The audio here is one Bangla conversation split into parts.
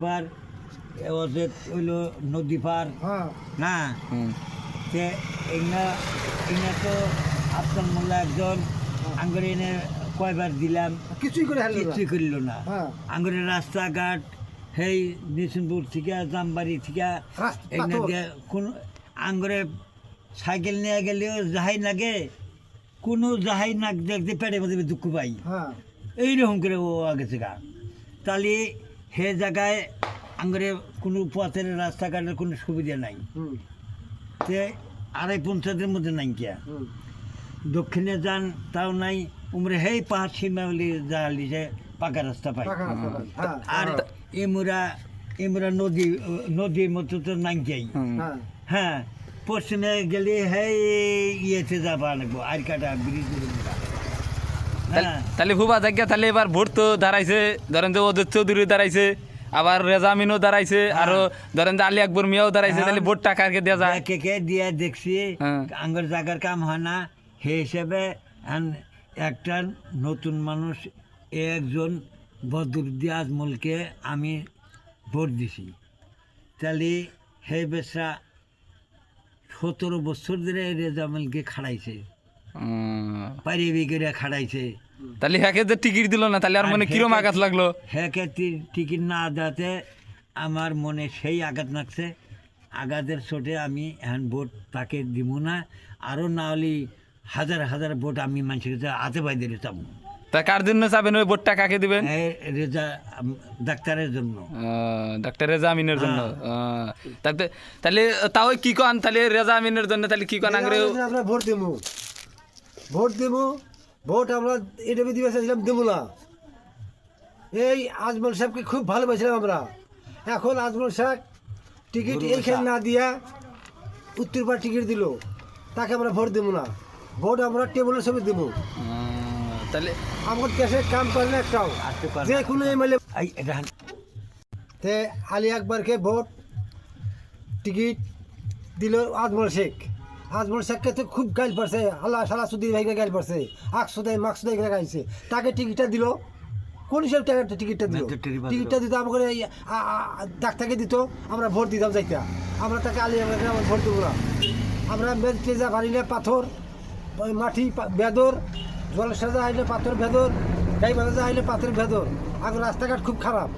পার ওদের হইলো নদী পার না তে এগুলা তো আফসান মোল্লা একজন আঙ্গুরে এনে কয়বার দিলাম কিছুই করে কিছুই করল না। আঙ্গুরে রাস্তাঘাট সেই নিশুনপুর থেকে জামবাড়ি থেকে এখানে কোন আঙ্গুরে সাইকেল নিয়ে গেলেও যাহাই লাগে কোনো যাহাই নাক দেখতে পেটের মধ্যে দুঃখ পাই এইরকম করে ও গেছে গা। তাহলে সে জায়গায় আঙ্গুরে কোনো পথের রাস্তাঘাটের কোনো সুবিধা নাই, তে আড়াই পঞ্চায়েতের মধ্যে নাই কিয়া দক্ষিণে যান তাও নাই, উমরে হেই পাহাড় সীমালি যালি যে পাকা রাস্তা পাই। আর এমরা নদীর মতো তো নাই যাই। হ্যাঁ, পশ্চিমে গেলে হেই ইয়েতে যাবা লাগবো আর কাটা ব্রিজ। তাহলে ভুবা জায়গা তাহলে এবার ভোট তো দাঁড়াইছে, ধরেন যে ওদের চৌধুরী দাঁড়াইছে, আবার রেজামিনও দাঁড়াইছে, আরো ধরেন যে আলী আকবর মিয়াও দাঁড়াইছে, তাহলে ভোট টাকাকে দেওয়া যায় কে দিয়ে দেখছি আঙ্গুর জায়গার কাম হয় না। সে হিসেবে একটা নতুন মানুষ একজন বদরুদ্দি আজমলকে আমি ভোট দিছি। তাহলে হে বেশা 17 বছর ধরে রেজামিলকে খাড়াইছে, পারিবি করে খাড়াইছে। তাহলে হ্যাকে যে টিকিট দিল না, তাহলে আর মনে কিরম আঘাত লাগলো? হ্যাকে টিকিট না দেওয়াতে আমার মনে সেই আঘাত লাগছে। আঘাতের চোটে আমি এখন ভোট তাকে দিব না, আরও না হলে হাজার হাজার ভোট আমি মানুষের কাছে হাতে বাইরে চাবো। তা কার জন্য চাবেন ওই ভোটটা, কাকে দিবেন? রেজা ডাক্তারের জন্য, ডাক্তার রেজা আমিনের জন্য। তাহলে তাও কি কন, তাহলে রেজা আমিনের জন্য তাহলে কি কন? আঙ্গুরে আমরা ভোট দেবো, ভোট আমরা এটা দিবে চাইছিলাম, দেবো না। এই আজমল সাহেবকে খুব ভালোবাসছিলাম আমরা। এখন আজমল সাহেব টিকিট এইখানে না দিয়া উত্তরপাড় টিকিট দিল, তাকে আমরা ভোট দেবো না। ভোট আমরা টেবিলের ছবি দেবো। তাহলে আমার দেশে কাম করে না একটাও, যে কোনো এমএলএ তে আলী আকবরকে ভোট টিকিট দিল আজমল শেখকে তো খুব গাইল পড়ছে, আল্লাহ সালা সুদির ভাইকে গাইল পড়ছে, আকসুদাই মাকসুদাই গাইছে। তাকে টিকিটটা দিল, কোন হিসেবে টিকিটটা দিত আমাকে ডাক্তারকে দিত, আমরা ভোট দিতাম যাইতা। আমরা তাকে আলী আকবরকে আমরা ভোট দেবো না। আমরা মেজা ভারিলে পাথর, মাটি বেদর, জলের সাজা আইলে পাথর ভেদর, গাই বাজা আইলে পাথর ভেদর। এখন রাস্তাঘাট খুব খারাপ।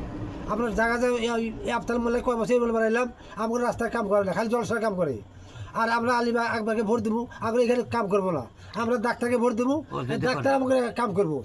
আপনার জায়গা আফতাল মোল্লা কয় বছর বলে বেড়াইলাম, আমাদের রাস্তায় কাম করে না, খালি জলসার কাম করে। আর আমরা আলী আকবরকে ভোট দেবো, আমরা এখানে কাম করবো না। আমরা ডাক্তারকে ভোট দেবো, ডাক্তার আমাকে কাম করবো।